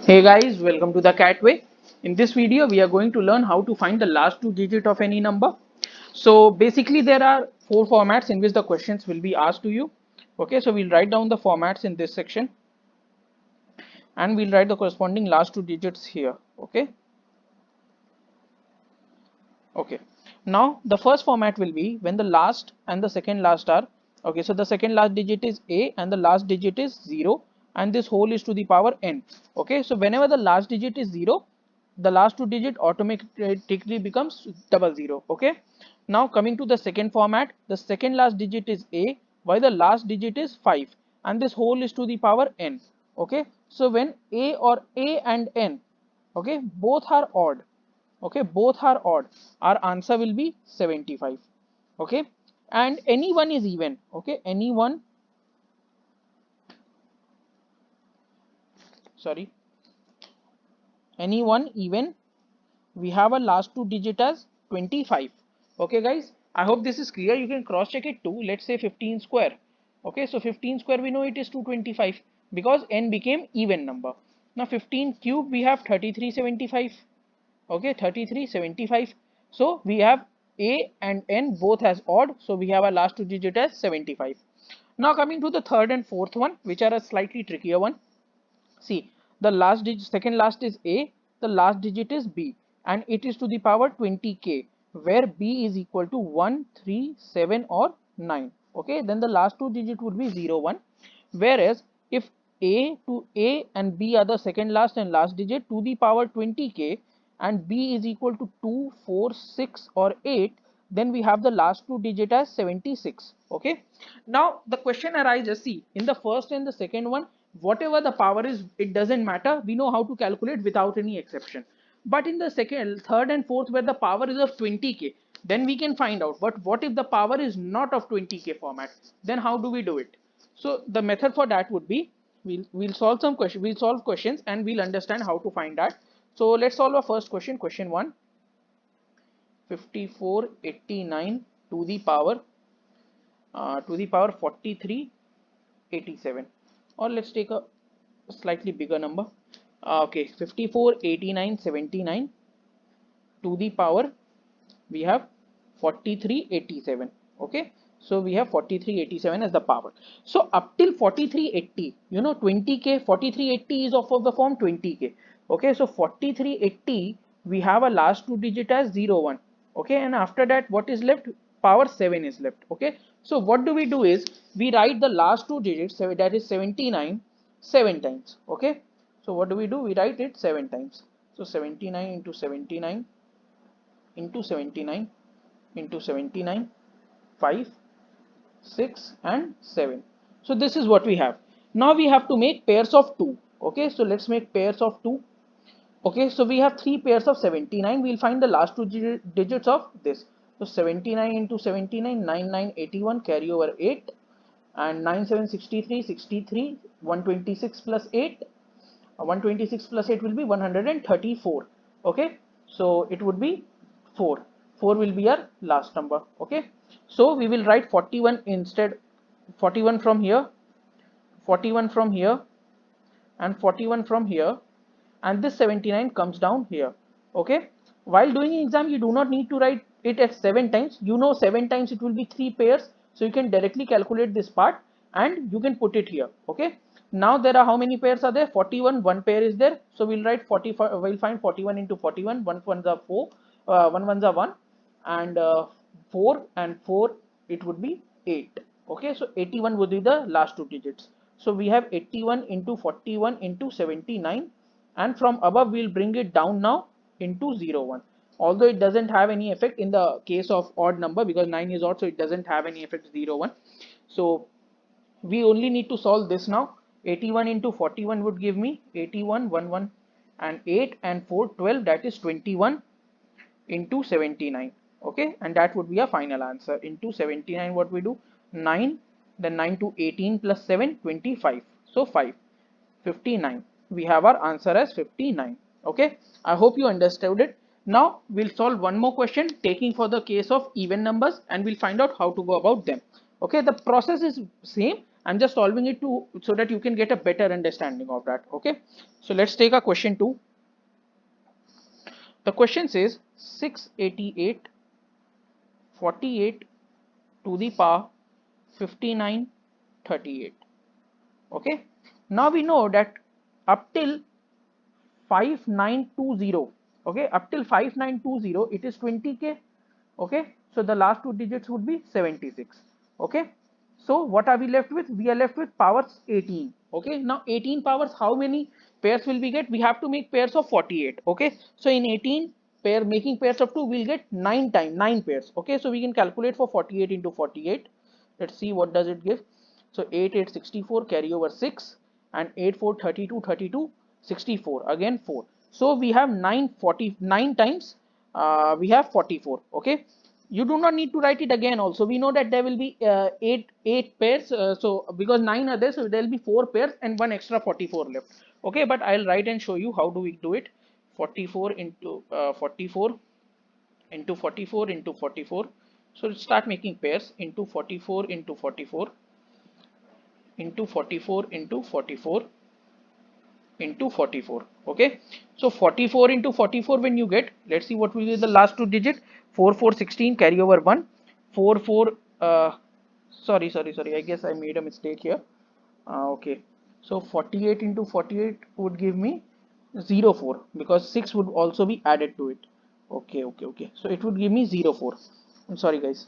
Hey guys, welcome to the Catway. In this video, we are going to learn how to find the last two digit of any number. So basically, there are four formats in which the questions will be asked to you. Okay, so we'll write down the formats in this section and we'll write the corresponding last two digits here. Okay. Now the first format will be when the last and the second last are okay. So the second last digit is a and the last digit is 0 and this whole is to the power n. Okay. So whenever the last digit is 0, the last two digit automatically becomes double zero. Okay. Now coming to the second format, the second last digit is a while the last digit is 5 and this whole is to the power n. Okay. So when a and n, okay, both are odd, okay, both are odd, our answer will be 75. Okay, and any one is even. Okay, sorry any one even, we have a last two digit as 25. Okay guys, I hope this is clear. You can cross check it too. Let's say 15 square. Okay, so 15 square we know it is 225 because n became even number. Now 15 cube we have 3375. Okay, 3375. So we have a and n both as odd, so we have our last two digit as 75. Now coming to the third and fourth one, which are a slightly trickier one. See, the last digit, second last is a, the last digit is b, and it is to the power 20k, where b is equal to 1, 3, 7 or 9. Okay, then the last two digit would be 0, 1. Whereas if a and b are the second last and last digit to the power 20k and b is equal to 2, 4, 6 or 8, then we have the last two digit as 76. Okay, now the question arises, see, in the first and the second one, whatever the power is, it doesn't matter, we know how to calculate without any exception. But in the second, third and fourth, where the power is of 20k, then we can find out. But what if the power is not of 20k format, then how do we do it? So the method for that would be, we'll solve some question, we'll solve questions and we'll understand how to find that. So let's solve our first question. Question 1, 5489 to the power 4387, or let's take a slightly bigger number. Okay, 54, 89, 79 to the power, we have 4387. Okay, so we have 4387 as the power. So up till 4380, 20k, 4380 is of the form 20k. Okay, so 4380 we have a last two digit as 01. Okay, and after that what is left? Power 7 is left. Okay, so what do we do is we write the last two digits, so that is 79, 7 times. Okay, so what do? We write it 7 times. So 79 into 79 into 79 into 79, 5, 6 and 7. So this is what we have. Now we have to make pairs of 2. Okay, so let's make pairs of 2. Okay, so we have three pairs of 79. We'll find the last two digits of this. So 79 into 79, 9981, carry over 8, and 9763, 63, 126 plus 8. 126 plus 8 will be 134. Okay, so it would be 4. 4 will be our last number. Okay, so we will write 41 instead, 41 from here, 41 from here and 41 from here, and this 79 comes down here. Okay, while doing an exam you do not need to write it at 7 times. 7 times it will be 3 pairs, so you can directly calculate this part and you can put it here. Okay, now there are how many pairs are there? 41, one pair is there, so we'll write 45. We'll find 41 into 41, 1 ones are 4, 1 ones are 1, and 4 and 4, it would be 8. Okay, so 81 would be the last two digits. So we have 81 into 41 into 79, and from above we'll bring it down now into 0, 1. Although it doesn't have any effect in the case of odd number because 9 is odd, so it doesn't have any effect 0, 1. So we only need to solve this now. 81 into 41 would give me 81, 1, 1 and 8 and 4, 12, that is 21 into 79. Okay, and that would be a final answer. Into 79, what we do? 9, then 9 to 18 plus 7, 25. So 5, 59. We have our answer as 59. Okay, I hope you understood it. Now we'll solve one more question taking for the case of even numbers and we'll find out how to go about them. Okay, the process is same, I'm just solving it to so that you can get a better understanding of that. Okay, so let's take a question 2. The question says 688 48 to the power 5938. Okay, now we know that up till 5920, okay, up till 5920 it is 20k. Okay, so the last two digits would be 76. Okay, so what are we left with? We are left with powers 18. Okay, now 18 powers, how many pairs will we get? We have to make pairs of 48. Okay, so in 18 pair, making pairs of 2, we'll get 9 times 9 pairs. Okay, so we can calculate for 48 into 48. Let's see what does it give. So 8 8 64, carry over 6, and 8 4 32 32 64, again 4. So we have 9 times we have 44. Okay, you do not need to write it again. Also we know that there will be 8 pairs, so because 9 are there, so there will be 4 pairs and one extra 44 left. Okay, but I'll write and show you how do we do it. 44 into 44 into 44 into 44. So start making pairs into 44 into 44 into 44 into 44 into 44. Okay, so 44 into 44, when you get, let's see what will be the last two digit. 4 4 16, carry over 1. 4 4 sorry, I guess I made a mistake here. Okay, so 48 into 48 would give me 04, because 6 would also be added to it. Okay, so it would give me 04. I'm sorry guys.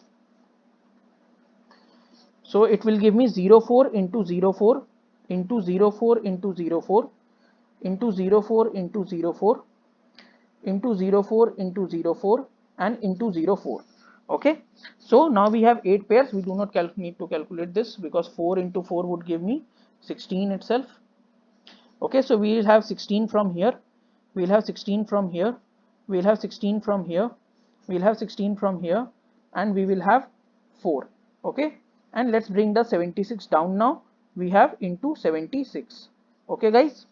So it will give me 04 into 04 into 04 into 04 into 04 into 04 into 04 into 04 and into 04. Okay, so now we have 8 pairs. We do not need to calculate this, because 4 into 4 would give me 16 itself. Okay, so we will have 16 from here, we'll have 16 from here, we'll have 16 from here, we'll have 16 from here, and we will have 4. Okay, and let's bring the 76 down. Now we have into 76. Okay guys,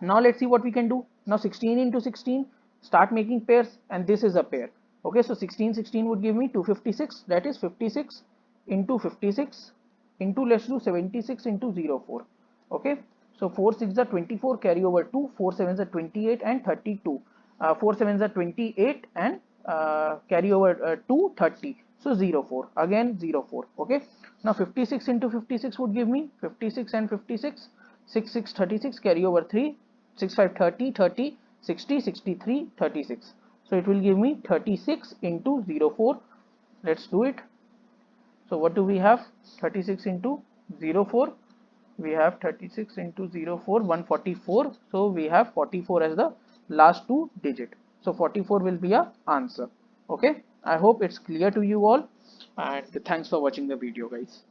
now let's see what we can do. Now 16 into 16, start making pairs, and this is a pair. Okay, so 16 16 would give me 256, that is 56 into 56 into, let's do 76 into 04. Okay, so 4 6 are 24, carry over 2, 4 7 are 28 and 32, 4 7 are 28 and carry over 2 30, so 04, again 04. Okay, now 56 into 56 would give me 56 and 56, 6 6 36, carry over 3, 6 5 30 30 60 63 36, so it will give me 36 into 04. Let's do it. So what do we have? 36 into 04, we have 36 into 04 144, so we have 44 as the last two digit, so 44 will be our answer. Okay, I hope it's clear to you all, and thanks for watching the video guys.